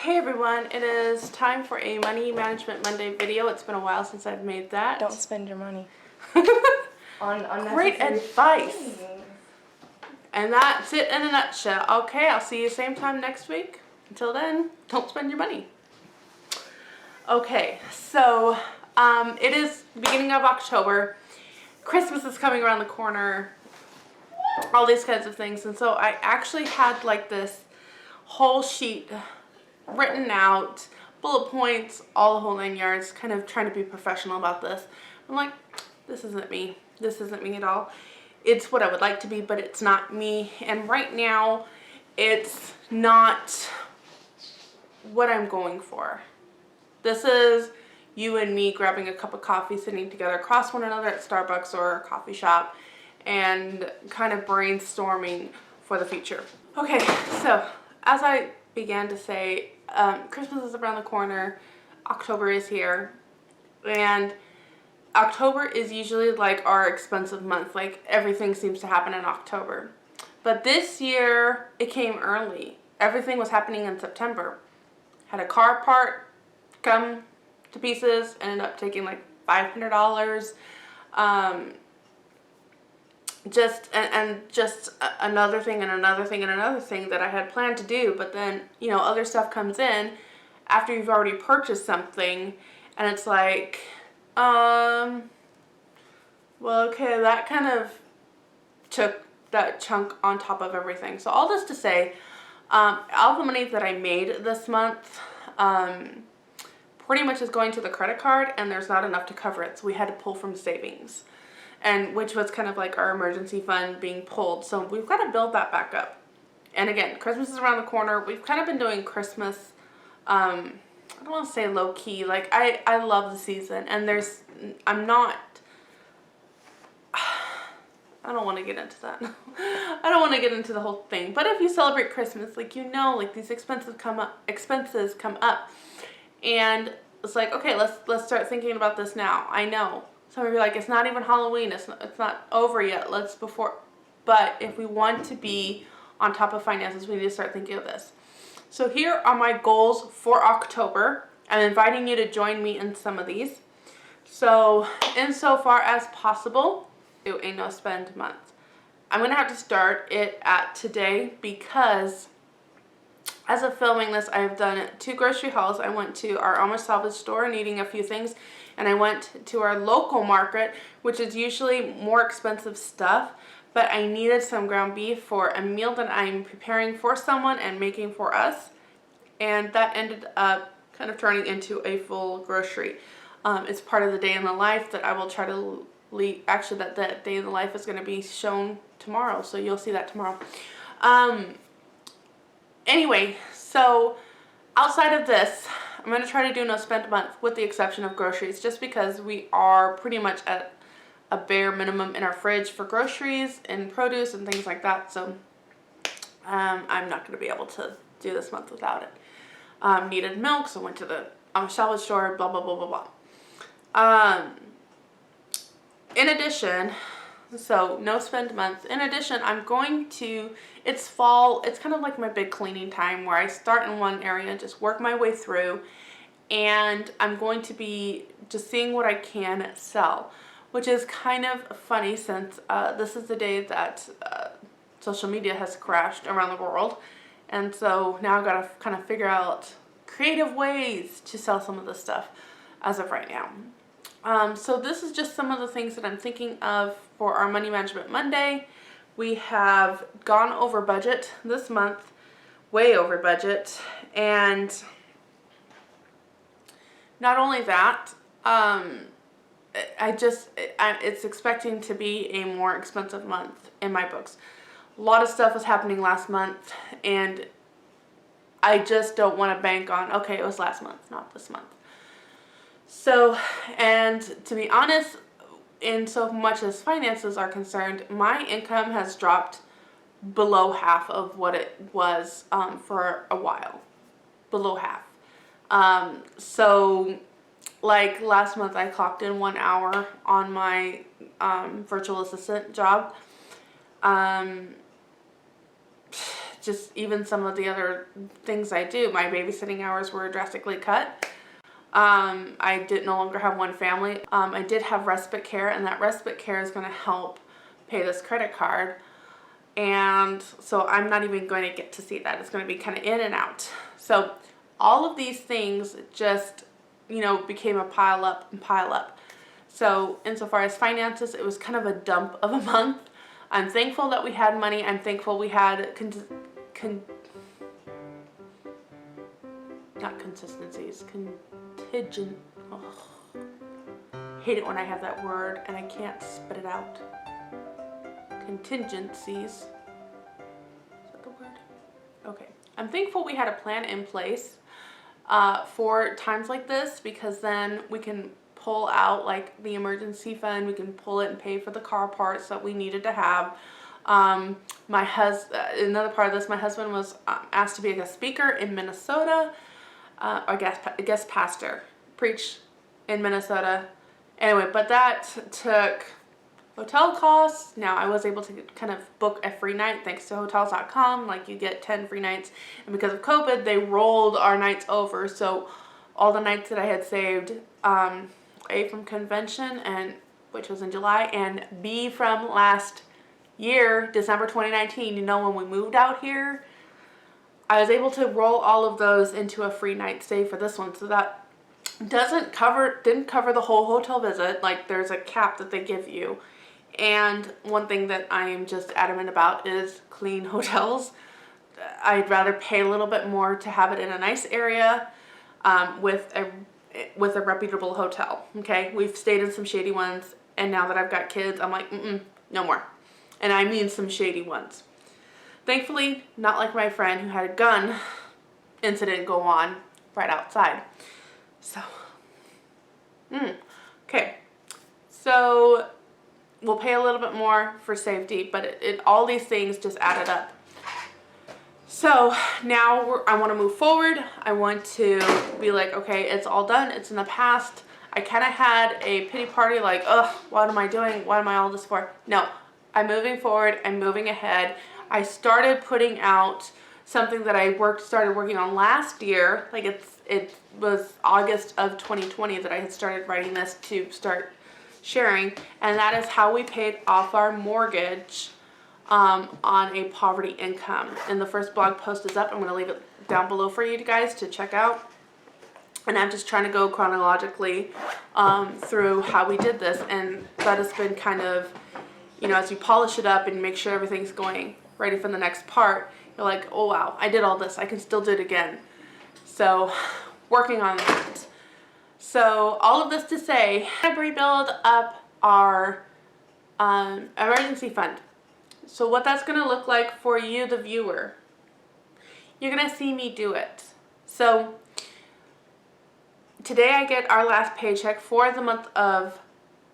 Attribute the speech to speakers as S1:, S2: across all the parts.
S1: Hey everyone, it is time for a Money Management Monday video. It's been a while since I've made that.
S2: Don't spend your money on
S1: Great advice. And that's it in a nutshell. Okay, I'll see you same time next week. Until then, don't spend your money. Okay, so it is the beginning of October. Christmas is coming around the corner. All these kinds of things. And so I actually had like this whole sheet written out, bullet points, all the whole 9 yards, kind of trying to be professional about this. I'm like, this isn't me. This isn't me at all. It's what I would like to be, but it's not me. And right now, it's not what I'm going for. This is you and me grabbing a cup of coffee, sitting together across one another at Starbucks or a coffee shop, and kind of brainstorming for the future. Okay, so as I began to say, Christmas is around the corner, October is here, and October is usually like our expensive month. Like everything seems to happen in October. But this year, it came early. Everything was happening in September. Had a car part come to pieces, ended up taking like $500. Just another thing and another thing and another thing that I had planned to do, but then, you know, other stuff comes in after you've already purchased something, and it's like, well, okay, that kind of took that chunk on top of everything. So all this to say, all the money that I made this month, pretty much is going to the credit card, and there's not enough to cover it, so we had to pull from savings. And which was kind of like our emergency fund being pulled. So we've got to build that back up. And again, Christmas is around the corner. We've kind of been doing Christmas, I don't want to say low key. Like I love the season, and I don't want to get into that. I don't want to get into the whole thing. But if you celebrate Christmas, like, you know, like these expenses come up. And it's like, okay, let's start thinking about this now. I know. Some of you are like, it's not even Halloween, it's not over yet, but if we want to be on top of finances, we need to start thinking of this. So here are my goals for October. I'm inviting you to join me in some of these. So, insofar as possible, do a no spend month. I'm going to have to start it at today because as of filming this, I've done 2 grocery hauls. I went to our Amish salvage store needing a few things, and I went to our local market, which is usually more expensive stuff, but I needed some ground beef for a meal that I'm preparing for someone and making for us, and that ended up kind of turning into a full grocery. It's part of the day in the life that I will try to leave. Actually, that day in the life is going to be shown tomorrow, so you'll see that tomorrow. Anyway, so outside of this, I'm going to try to do no spend month with the exception of groceries, just because we are pretty much at a bare minimum in our fridge for groceries and produce and things like that. So I'm not going to be able to do this month without it. Needed milk, so went to the salvage store, blah, blah, blah, blah, blah. In addition, so no spend month. In addition, it's fall, it's kind of like my big cleaning time where I start in one area and just work my way through, and I'm going to be just seeing what I can sell, which is kind of funny since this is the day that social media has crashed around the world, and so now I've got to kind of figure out creative ways to sell some of this stuff as of right now. So this is just some of the things that I'm thinking of for our Money Management Monday. We have gone over budget this month, way over budget, and not only that, it's expecting to be a more expensive month in my books. A lot of stuff was happening last month, and I just don't want to bank on, okay, it was last month, not this month. So, and to be honest, in so much as finances are concerned, my income has dropped below half of what it was for a while. Below half. So, like last month I clocked in 1 hour on my virtual assistant job. just even some of the other things I do. My babysitting hours were drastically cut. I did no longer have one family. I did have respite care, and that respite care is going to help pay this credit card. And so I'm not even going to get to see that. It's going to be kind of in and out. So all of these things just, you know, became a pile up and pile up. So insofar as finances, it was kind of a dump of a month. I'm thankful that we had money. I'm thankful we had not consistencies, contingent. Oh, hate it when I have that word and I can't spit it out. Contingencies. Is that the word? Okay. I'm thankful we had a plan in place for times like this, because then we can pull out like the emergency fund. We can pull it and pay for the car parts that we needed to have. Another part of this, my husband was asked to be a guest speaker in Minnesota, or guest pastor, preach in Minnesota. Anyway, but that took hotel costs. Now I was able to kind of book a free night thanks to Hotels.com. Like, you get 10 free nights, and because of COVID, they rolled our nights over. So all the nights that I had saved, A, from convention, and which was in July, and B, from last year, December 2019, you know, when we moved out here, I was able to roll all of those into a free night stay for this one. So that didn't cover the whole hotel visit. Like, there's a cap that they give you. And one thing that I am just adamant about is clean hotels. I'd rather pay a little bit more to have it in a nice area, with a reputable hotel. Okay, we've stayed in some shady ones, and now that I've got kids, I'm like, no more. And I mean some shady ones. Thankfully, not like my friend who had a gun incident go on right outside. So, okay. So we'll pay a little bit more for safety, but all these things just added up. So now I want to move forward. I want to be like, okay, it's all done. It's in the past. I kind of had a pity party, like, ugh, what am I doing? What am I all this for? No, I'm moving forward. I'm moving ahead. I started putting out something that I started working on last year. Like, it was August of 2020 that I had started writing this to start sharing, and that is how we paid off our mortgage on a poverty income. And the first blog post is up. I'm going to leave it down below for you guys to check out. And I'm just trying to go chronologically through how we did this, and that has been kind of, you know, as you polish it up and make sure everything's going ready for the next part, you're like, oh wow, I did all this, I can still do it again. So working on that. So all of this to say, I rebuild up our emergency fund. So what that's going to look like for you, the viewer, you're going to see me do it. So today I get our last paycheck for the month of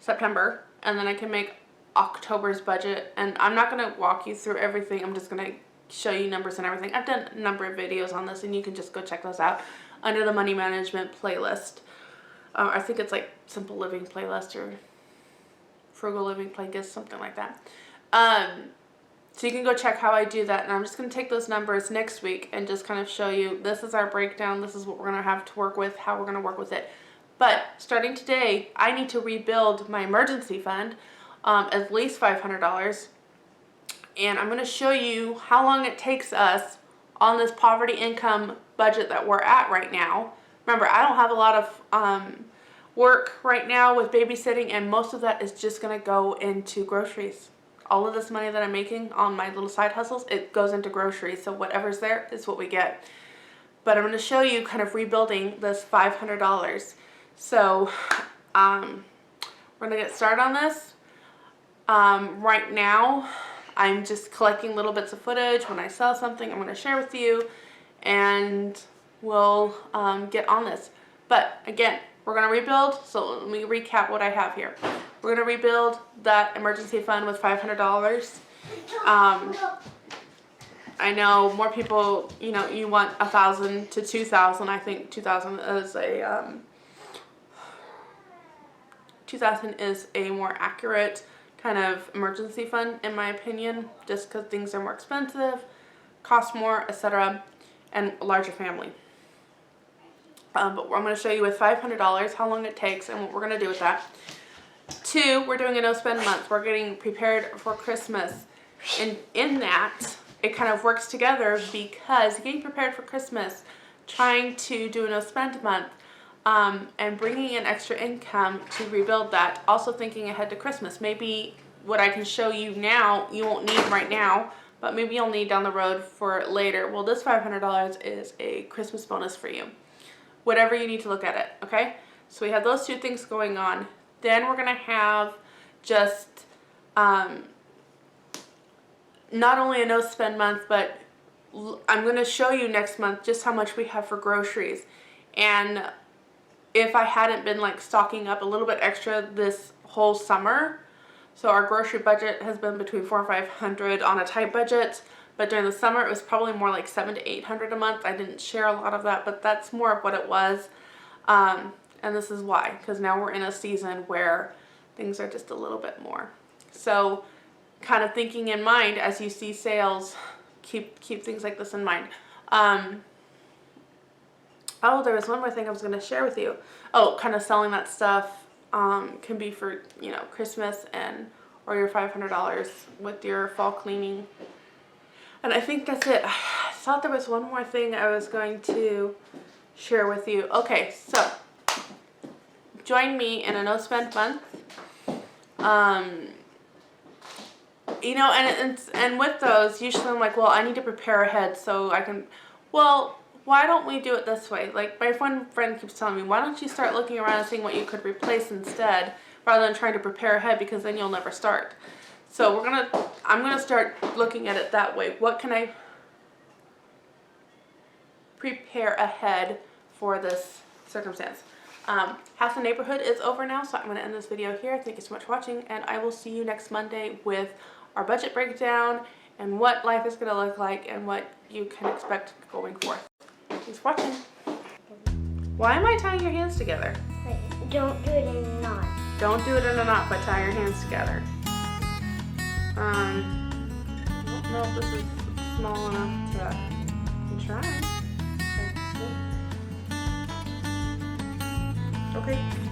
S1: September, and then I can make October's budget. And I'm not going to walk you through everything. I'm just going to show you numbers and everything. I've done a number of videos on this, and you can just go check those out under the money management playlist. I think it's like Simple Living playlist or Frugal Living playlist, something like that. So you can go check how I do that, and I'm just going to take those numbers next week and just kind of show you, this is our breakdown, this is what we're going to have to work with, how we're going to work with it. But starting today, I need to rebuild my emergency fund, at least $500, and I'm going to show you how long it takes us on this poverty income budget that we're at right now. Remember, I don't have a lot of work right now with babysitting, and most of that is just going to go into groceries. All of this money that I'm making on my little side hustles, it goes into groceries. So whatever's there is what we get. But I'm going to show you kind of rebuilding this $500. So we're going to get started on this. Right now, I'm just collecting little bits of footage. When I sell something, I'm going to share with you, and we'll get on this. But again, we're going to rebuild. So let me recap what I have here. We're going to rebuild that emergency fund with $500. I know more people, you know, you want $1,000 to $2,000. I think $2,000 is a more accurate kind of emergency fund, in my opinion, just because things are more expensive. cost more, etc., and a larger family. But I'm going to show you with $500 how long it takes and what we're going to do with that. 2, we're doing a no spend month. We're getting prepared for Christmas. And in that, it kind of works together because getting prepared for Christmas, trying to do a no spend month, and bringing in extra income to rebuild that. Also thinking ahead to Christmas. Maybe what I can show you now, you won't need right now, but maybe you'll need down the road for later. Well, this $500 is a Christmas bonus for you. Whatever you need to look at it, okay? So we have those 2 things going on. Then we're going to have just not only a no spend month, but I'm going to show you next month just how much we have for groceries. And if I hadn't been like stocking up a little bit extra this whole summer, so our grocery budget has been between $400 and $500 on a tight budget, but during the summer it was probably more like $700 to $800 a month. I didn't share a lot of that, but that's more of what it was. And this is why, because now we're in a season where things are just a little bit more. So kind of thinking in mind as you see sales, keep things like this in mind. Oh, there was one more thing I was going to share with you. Oh, kind of selling that stuff can be for, you know, Christmas and or your $500 with your fall cleaning. And I think that's it. I thought there was one more thing I was going to share with you. Okay, so join me in a no spend month. You know, and with those, usually I'm like, well, I need to prepare ahead so I can, well, why don't we do it this way? Like my one friend keeps telling me, why don't you start looking around and seeing what you could replace instead, rather than trying to prepare ahead, because then you'll never start. So I'm gonna start looking at it that way. What can I prepare ahead for this circumstance? Half the neighborhood is over now, so I'm going to end this video here. Thank you so much for watching, and I will see you next Monday with our budget breakdown and what life is going to look like and what you can expect going forth. Thanks for watching. Why am I tying your hands together?
S3: Wait, don't do it in a knot.
S1: Don't do it in a knot, but tie your hands together. I don't know if this is small enough to try. Okay.